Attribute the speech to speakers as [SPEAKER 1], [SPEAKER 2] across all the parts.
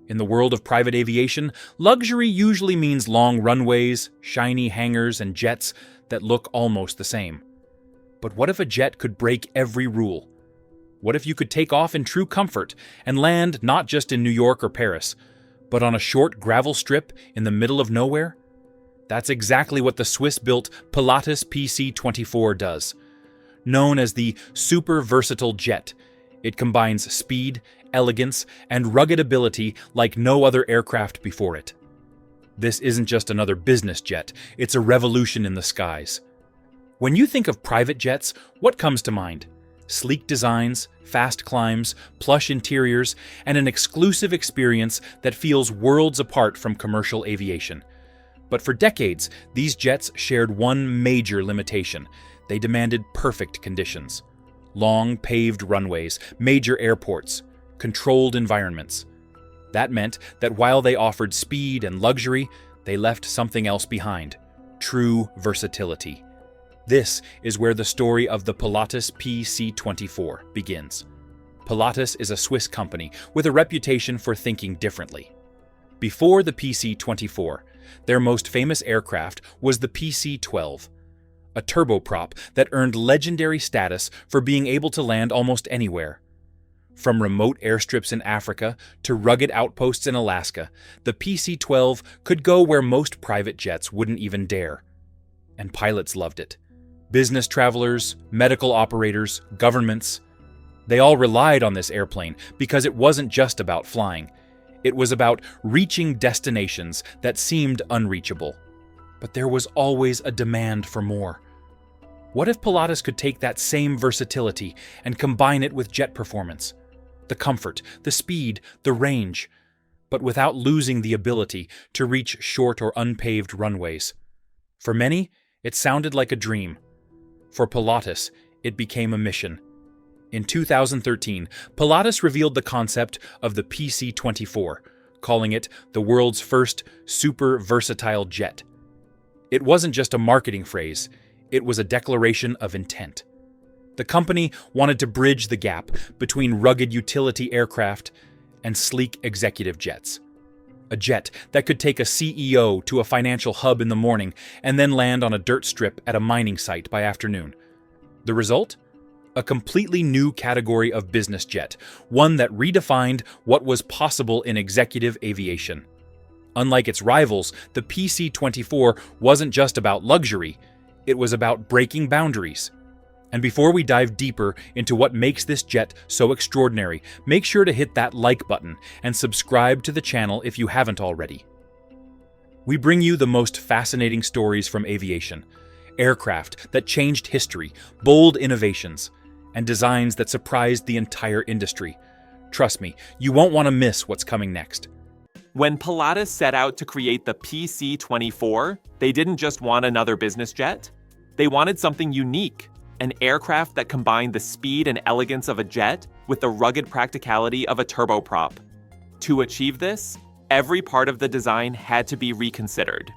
[SPEAKER 1] In the world of private aviation, luxury usually means long runways, shiny hangars, and jets that look almost the same. But what if a jet could break every rule? What if you could take off in true comfort and land not just in New York or Paris, but on a short gravel strip in the middle of nowhere? That's exactly what the Swiss-built Pilatus PC-24 does. Known as the super versatile jet, it combines speed, elegance, and rugged ability like no other aircraft before it. This isn't just another business jet, it's a revolution in the skies. When you think of private jets, what comes to mind? Sleek designs, fast climbs, plush interiors, and an exclusive experience that feels worlds apart from commercial aviation. But for decades, these jets shared one major limitation. They demanded perfect conditions. Long, paved runways, major airports, controlled environments. That meant that while they offered speed and luxury, they left something else behind: true versatility. This is where the story of the Pilatus PC-24 begins. Pilatus is a Swiss company with a reputation for thinking differently. Before the PC-24, their most famous aircraft was the PC-12, a turboprop that earned legendary status for being able to land almost anywhere. From remote airstrips in Africa to rugged outposts in Alaska, the PC-12 could go where most private jets wouldn't even dare. And pilots loved it. Business travelers, medical operators, governments, they all relied on this airplane because it wasn't just about flying. It was about reaching destinations that seemed unreachable. But there was always a demand for more. What if Pilatus could take that same versatility and combine it with jet performance? The comfort, the speed, the range, but without losing the ability to reach short or unpaved runways. For many, it sounded like a dream. For Pilatus, it became a mission. In 2013, Pilatus revealed the concept of the PC-24, calling it the world's first super versatile jet. It wasn't just a marketing phrase, it was a declaration of intent. The company wanted to bridge the gap between rugged utility aircraft and sleek executive jets. A jet that could take a CEO to a financial hub in the morning and then land on a dirt strip at a mining site by afternoon. The result? A completely new category of business jet, one that redefined what was possible in executive aviation. Unlike its rivals, the PC-24 wasn't just about luxury, it was about breaking boundaries. And before we dive deeper into what makes this jet so extraordinary, make sure to hit that like button and subscribe to the channel if you haven't already. We bring you the most fascinating stories from aviation, aircraft that changed history, bold innovations, and designs that surprised the entire industry. Trust me, you won't want to miss what's coming next.
[SPEAKER 2] When Pilatus set out to create the PC-24, they didn't just want another business jet. They wanted something unique, an aircraft that combined the speed and elegance of a jet with the rugged practicality of a turboprop. To achieve this, every part of the design had to be reconsidered.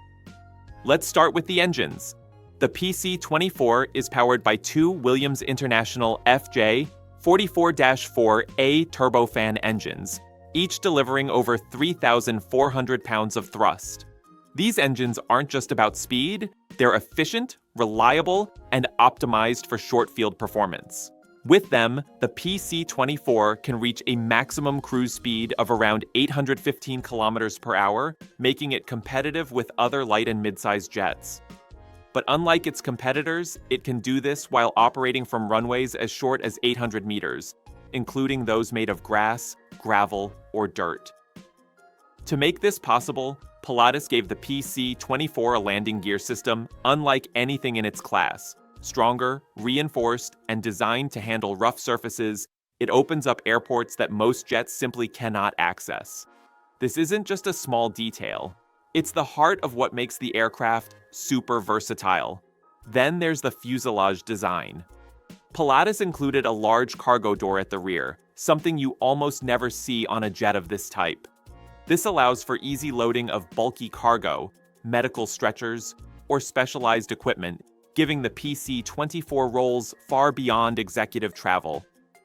[SPEAKER 2] Let's start with the engines. The PC-24 is powered by two Williams International FJ44-4A turbofan engines, each delivering over 3,400 pounds of thrust. These engines aren't just about speed, they're efficient, reliable, and optimized for short field performance. With them, the PC-24 can reach a maximum cruise speed of around 815 kilometers per hour, making it competitive with other light and mid-sized jets. But unlike its competitors, it can do this while operating from runways as short as 800 meters, including those made of grass, gravel, or dirt. To make this possible, Pilatus gave the PC-24 a landing gear system unlike anything in its class. Stronger, reinforced, and designed to handle rough surfaces, it opens up airports that most jets simply cannot access. This isn't just a small detail. It's the heart of what makes the aircraft super versatile. Then there's the fuselage design. Pilatus included a large cargo door at the rear, something you almost never see on a jet of this type. This allows for easy loading of bulky cargo, medical stretchers, or specialized equipment, giving the PC-24 roles far beyond executive travel.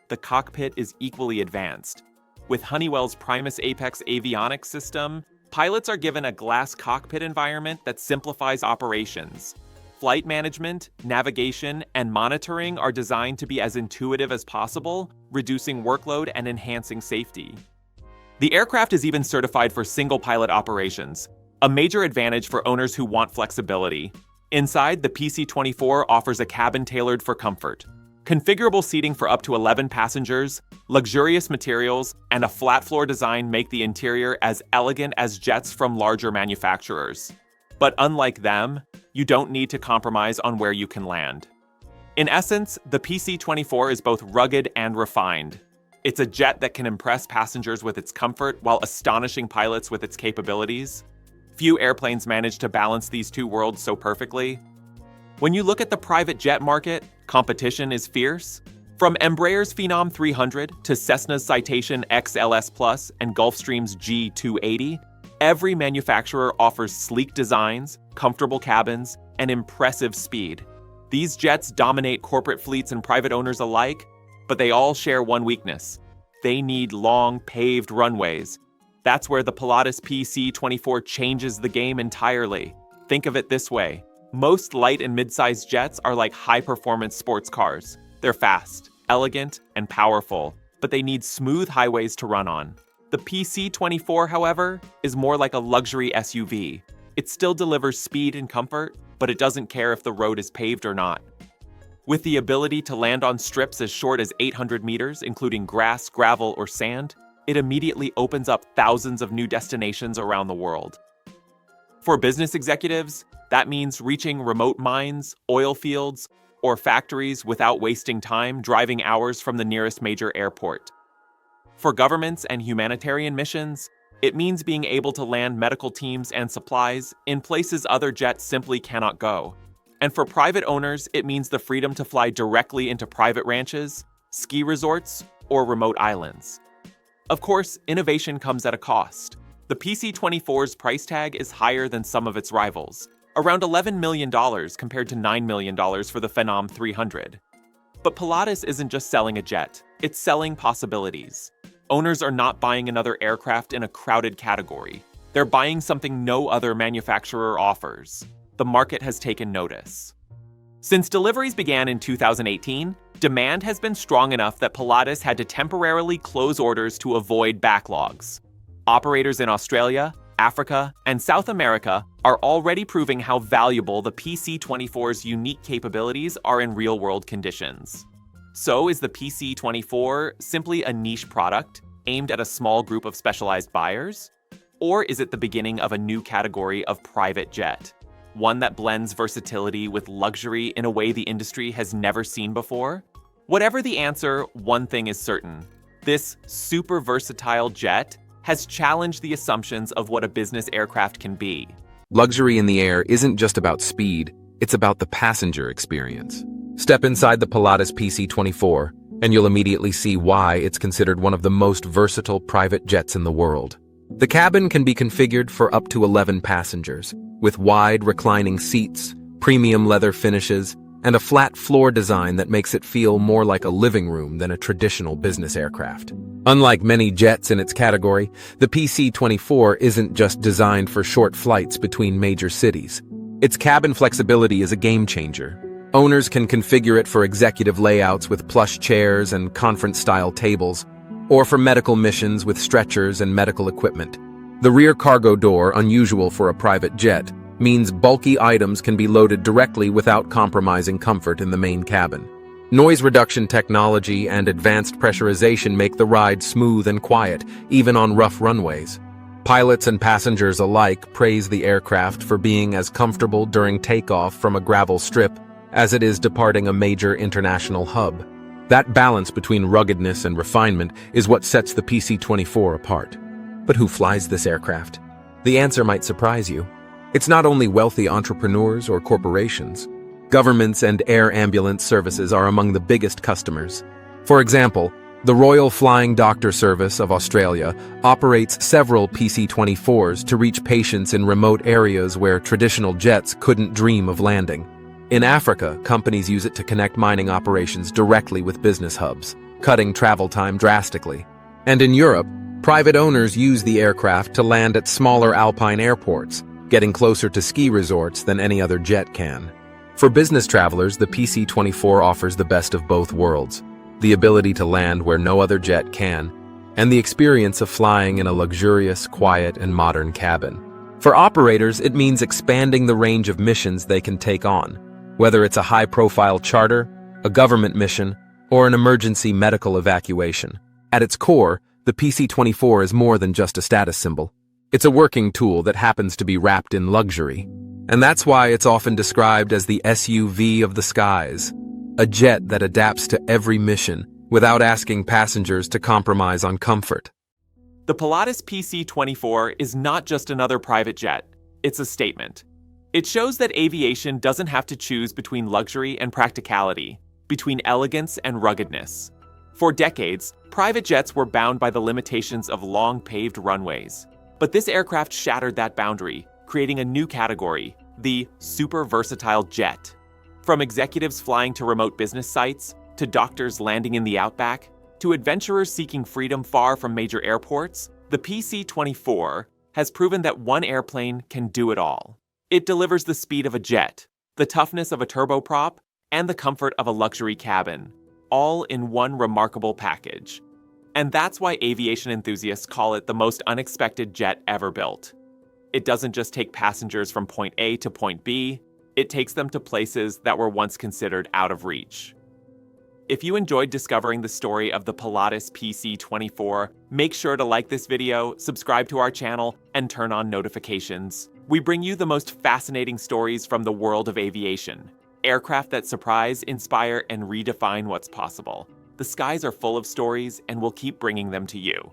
[SPEAKER 2] The cockpit is equally advanced. With Honeywell's Primus Apex avionics system, pilots are given a glass cockpit environment that simplifies operations. Flight management, navigation, and monitoring are designed to be as intuitive as possible, reducing workload and enhancing safety. The aircraft is even certified for single-pilot operations, a major advantage for owners who want flexibility. Inside, the PC-24 offers a cabin tailored for comfort. Configurable seating for up to 11 passengers, luxurious materials, and a flat-floor design make the interior as elegant as jets from larger manufacturers. But unlike them, you don't need to compromise on where you can land. In essence, the PC-24 is both rugged and refined. It's a jet that can impress passengers with its comfort while astonishing pilots with its capabilities. Few airplanes manage to balance these two worlds so perfectly. When you look at the private jet market, competition is fierce. From Embraer's Phenom 300 to Cessna's Citation XLS Plus and Gulfstream's G280, every manufacturer offers sleek designs, comfortable cabins, and impressive speed. These jets dominate corporate fleets and private owners alike, but they all share one weakness. They need long, paved runways. That's where the Pilatus PC-24 changes the game entirely. Think of it this way. Most light and mid-sized jets are like high-performance sports cars. They're fast, elegant, and powerful, but they need smooth highways to run on. The PC-24, however, is more like a luxury SUV. It still delivers speed and comfort, but it doesn't care if the road is paved or not. With the ability to land on strips as short as 800 meters, including grass, gravel, or sand, it immediately opens up thousands of new destinations around the world. For business executives, that means reaching remote mines, oil fields, or factories without wasting time driving hours from the nearest major airport. For governments and humanitarian missions, it means being able to land medical teams and supplies in places other jets simply cannot go. And for private owners, it means the freedom to fly directly into private ranches, ski resorts, or remote islands. Of course, innovation comes at a cost. The PC-24's price tag is higher than some of its rivals, around $11 million compared to $9 million for the Phenom 300. But Pilatus isn't just selling a jet, it's selling possibilities. Owners are not buying another aircraft in a crowded category. They're buying something no other manufacturer offers. The market has taken notice. Since deliveries began in 2018, demand has been strong enough that Pilatus had to temporarily close orders to avoid backlogs. Operators in Australia, Africa, and South America are already proving how valuable the PC-24's unique capabilities are in real-world conditions. So is the PC-24 simply a niche product aimed at a small group of specialized buyers? Or is it the beginning of a new category of private jet? One that blends versatility with luxury in a way the industry has never seen before? Whatever the answer, one thing is certain. This super versatile jet has challenged the assumptions of what a business aircraft can be.
[SPEAKER 3] Luxury in the air isn't just about speed, it's about the passenger experience. Step inside the Pilatus PC-24, and you'll immediately see why it's considered one of the most versatile private jets in the world. The cabin can be configured for up to 11 passengers, with wide reclining seats, premium leather finishes, and a flat floor design that makes it feel more like a living room than a traditional business aircraft. Unlike many jets in its category, the PC-24 isn't just designed for short flights between major cities. Its cabin flexibility is a game changer. Owners can configure it for executive layouts with plush chairs and conference-style tables, or for medical missions with stretchers and medical equipment. The rear cargo door, unusual for a private jet, means bulky items can be loaded directly without compromising comfort in the main cabin. Noise reduction technology and advanced pressurization make the ride smooth and quiet, even on rough runways. Pilots and passengers alike praise the aircraft for being as comfortable during takeoff from a gravel strip as it is departing a major international hub. That balance between ruggedness and refinement is what sets the PC-24 apart. But who flies this aircraft? The answer might surprise you. It's not only wealthy entrepreneurs or corporations. Governments and air ambulance services are among the biggest customers. For example, the Royal Flying Doctor Service of Australia operates several PC-24s to reach patients in remote areas where traditional jets couldn't dream of landing. In Africa, companies use it to connect mining operations directly with business hubs, cutting travel time drastically. And in Europe, Private owners use the aircraft to land at smaller alpine airports, getting closer to ski resorts than any other jet can. For business travelers, the PC-24 offers the best of both worlds, the ability to land where no other jet can, and the experience of flying in a luxurious, quiet, and modern cabin. For operators, it means expanding the range of missions they can take on, whether it's a high-profile charter, a government mission, or an emergency medical evacuation. At its core, the PC-24 is more than just a status symbol. It's a working tool that happens to be wrapped in luxury. And that's why it's often described as the SUV of the skies, a jet that adapts to every mission without asking passengers to compromise on comfort.
[SPEAKER 2] The Pilatus PC-24 is not just another private jet, it's a statement. It shows that aviation doesn't have to choose between luxury and practicality, between elegance and ruggedness. For decades, private jets were bound by the limitations of long paved runways. But this aircraft shattered that boundary, creating a new category, the super versatile jet. From executives flying to remote business sites, to doctors landing in the outback, to adventurers seeking freedom far from major airports, the PC-24 has proven that one airplane can do it all. It delivers the speed of a jet, the toughness of a turboprop, and the comfort of a luxury cabin, all in one remarkable package. And that's why aviation enthusiasts call it the most unexpected jet ever built. It doesn't just take passengers from point A to point B, it takes them to places that were once considered out of reach. If you enjoyed discovering the story of the Pilatus PC-24, make sure to like this video, subscribe to our channel, and turn on notifications. We bring you the most fascinating stories from the world of aviation. Aircraft that surprise, inspire, and redefine what's possible. The skies are full of stories, and we'll keep bringing them to you.